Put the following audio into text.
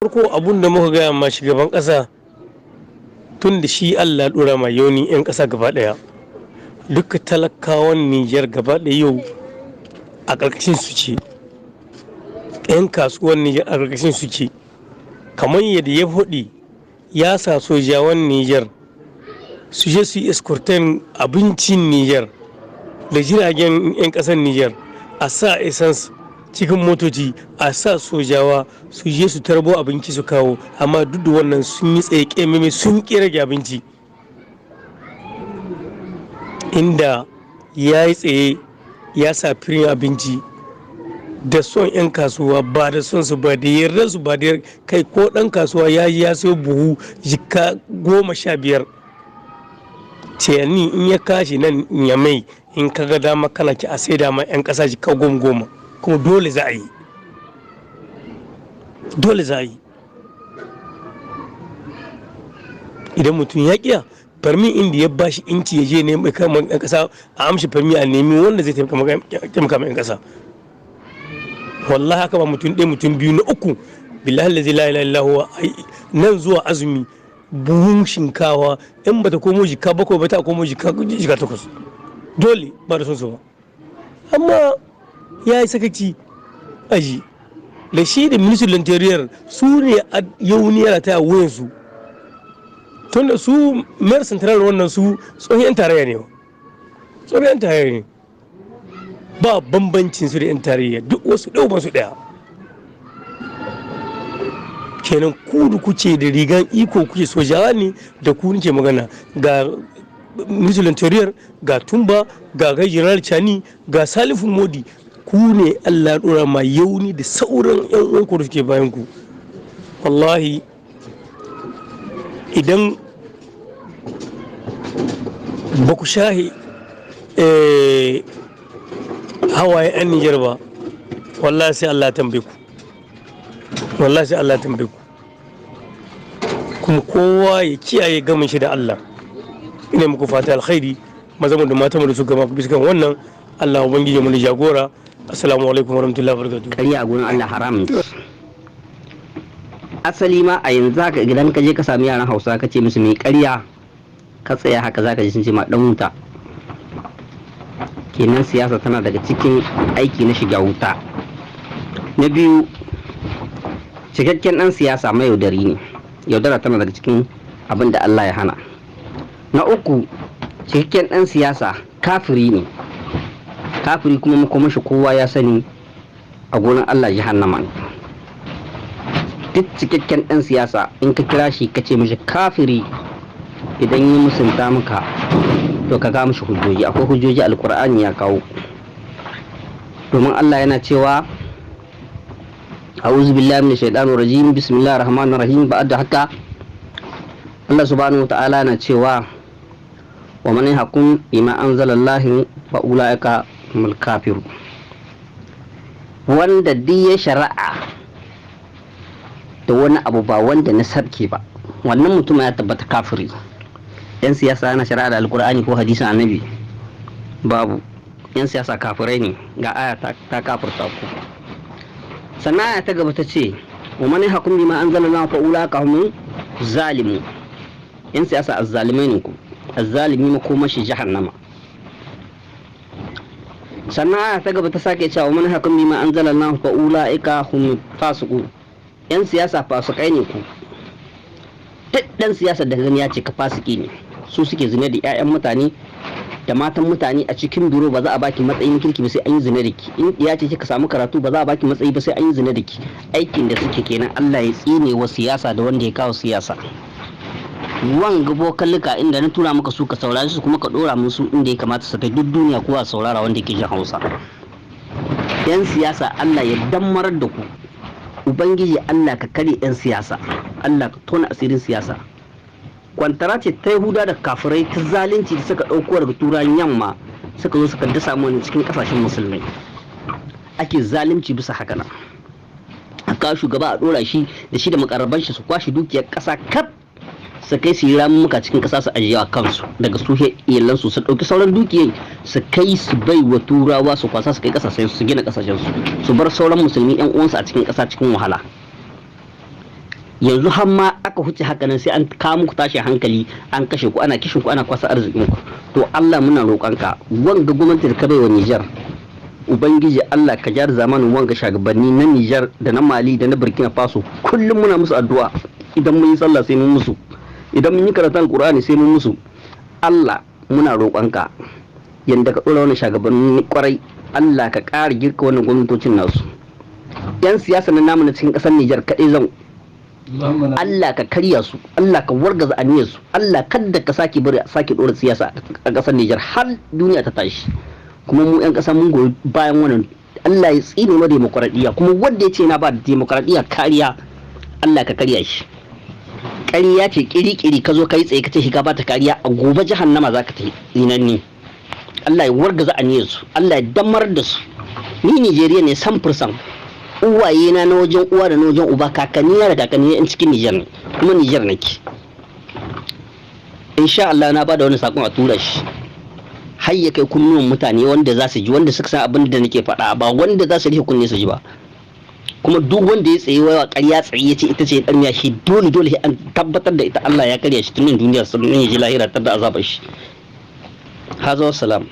farko abun da muka gaya ma shugaban ƙasa tun da shi Allah ɗora ma yauni 'yan ƙasa gaba ɗaya duka talakawan Nijar gaba ɗaya yau a ƙarƙashin su ce 'yan kasuwan Nijar a ƙarƙashin su ce kamar yadda ya faɗi ya sa sojawan Nijar su je su yi escorten abincin Nijar da jiragen 'yan ƙasar Nijar a sa essence cikin motoci a sa sojawa su je su tarbo abinci su kawo amma duk da wannan sun yi tsaye kememe sun ƙi rage abinci inda ya yi tsaye ya sa firin abinci da son 'yan kasuwa ba da son su ba da yarda su ba da kai ko ɗan kasuwa ya yi ya sayo buhu jika 15 ciyani in ya kashi nan ya mai in ka ga dama kana ki a sai dama 'yan ƙasa jika 10 kuma dole za a yi idan mutum ya kiya farmi inda ya bashi inci ya je ne mai kama 'yan ƙasa a amshi farmi a nemi wanda zai taimaka ma 'yan ƙasa wallahi haka ba mutum ɗaya mutum biyu na uku billahi lazi la ilaha illallah nan zuwa azumi buhun shinkawa in bata komo jika 7 ba ta komo jika 8 dole ba da son su ba amma ya yi sakaci aji da shi da ministan lantariyar su ne a yauniyar ta wuyansu tun da su mayar central wannan su tsohon 'yan tarayya ne tsohon 'yan tarayya ne ba bambancin su da 'yan tarayya duk wasu ɗauban su ɗaya kenan ku da kuce da rigan iko kuke sojawa ne da ku nake magana ga ministan lantariyar ga tumba ga general chani ga salifu modi ku ne Allah dora ma yauni da sauran yan uwanku da suke bayan ku wallahi idan ba ku shahi hawaye yan Nijar ba wallahi sai Allah ya tambaye ku kuma kowa ya kiyaye gamin shi da Allah ina muku fata alkhairi mazamu da mata mu da su gama bisa kan wannan Allah ubangiji mu da jagora. Assalamu alaikum warahmatullahi wabarakatuh. Ƙarya a gurin Allah haram. Asali ma a yanzu haka idan ka je ka sami yaran Hausa ka ce musu mai ƙarya ka tsaya haka zaka ji sun ce ma dan wuta. Kenan siyasa tana daga cikin aiki na shiga wuta. Na biyu cikakken dan siyasa mai yaudari ne. Yaudara tana daga cikin abin da Allah ya hana. Na uku cikakken dan siyasa kafiri ne. Kafiri kuma makomashi kowa ya sani a gurin Allah jahannama ne. Duk cikakken ɗan siyasa in ka kira shi ka ce mishi kafiri idan yi musunta maka to ka ga mishi hujjoji akwai hujjoji alkur'ani ya kawo domin Allah yana cewa a'udhu billahi minash shaitanir rajim bismillahir rahmanir rahim ba'da haka Allah subhanahu wa ta'ala na cewa wa man yahkum bima anzalallahu fa ulaika humul kafiru wanda duk ya shari'a da wani abu ba wanda na sabke ba wannan mutum ya tabbata kafiri. Yan siyasa ana shari'a da alkur'ani ko hadisin annabi babu. Yan siyasa kafirai ne ga aya ta kafirta ku. Sannan aya ta gaba ta ce wa man yahkum bima anzalallahu fa ulaika humul zalimun. Yan siyasa azzalimai ne ku, azzalimi makomashi jahannama. Sannan ta gaba ta sake cewa man hakum bima anzalallahu fa ulaika hum fasiqun. Yan siyasa fasikai ne ku. Duk dan siyasa da gani ya ce ka fasiki ne. Su suke zina da 'ya'yan mutane da matan mutane a cikin biro ba za a baki matsayin kirki ba sai an yi zina da ki. In ya ce kika samu karatu ba za a baki matsayi ba sai an yi zina da ki. Aikin da suke kenan Allah ya tsine wa siyasa da wanda ya kawo siyasa. Wan gabo kallika inda na tura maka su ka saurari su kuma ka dora musu inda ya kamata su kai duk duniya kowa saurara wanda yake jin Hausa. Yan siyasa Allah ya dammar da ku. Ubangiji Allah ka kare yan siyasa. Allah ka tona asirin siyasa. Kwantara ce ta Yahuda da kafirai ta zalunci da suka dauko daga turan yamma suka zo suka dasa mu cikin kasashen musulmai. Ake zalunci bisa haka nan. Aka shugaba a dora shi da shi da makarraban shi su kwashi dukiyar kasa kaf su kai su yi ramuka cikin kasa su ajiye a kansu daga su iyalan su dauki sauran dukiyar su kai su bai wa turawa su kwasa su kai kasashen su gina kasashen su bar sauran musulmi yan uwansu a cikin kasa cikin wahala. yanzu har ma aka huce haka nan sai an kawo muku tashi hankali, an kashe ku, ana kishin ku, ana kwasa arzikin ku. To Allah muna roƙonka wanga gwamnati da ka bai wa Nijar, ubangiji Allah ka jar zamanin wanga shagabanni na Nijar da na Mali da na Burkina Faso, kullum muna musu addu'a, idan mun yi sallah sai mun musu, idan mun yi karatun Qur'ani sai mun musu. Allah muna roƙonka yanda ka ɗora wannan shagabanni kwarai, Allah ka ƙara girka wannan gwamnatocin nasu. Yan siyasa na namu na cikin ƙasar Nijar kaɗai zan Allah ka karya su, Allah ka wargaza aniyar su, Allah kadda ka sake bari a sake ɗora siyasa a ƙasar Nijar har duniya ta tashi. Kuma mu 'yan ƙasa mun goyi bayan wannan. Allah ya tsine ma demokuraɗiyya, kuma wanda ya ce na ba da demokuraɗiyya kariya, Allah ka karya shi. Ƙarya ce ƙiri-ƙiri ka zo ka yi tsaye ka ce shiga ba ta kariya, a gobe jahannama za ka ta yi. Allah ya wargaza aniyar su, Allah ya damar da su. Ni Nijeriya ne 100%. Uwaye na wajen uwa da na wajen uba, kakanni na da kakanni yan cikin Nijar ne, kuma Nijar nake. Insha Allah na bada wani sakon a tura shi har ya kai kunnuwan mutane wanda za su ji, wanda suka san abin da nake faɗa, ba wanda za su rike kunne su ji ba. Kuma duk wanda ya tsaye wa ƙarya tsaye ya ce ita ce ƙarya, shi dole an tabbatar da ita Allah ya karya shi tun duniya sannan ya ji lahira tar da azabar shi. Haza wassalam.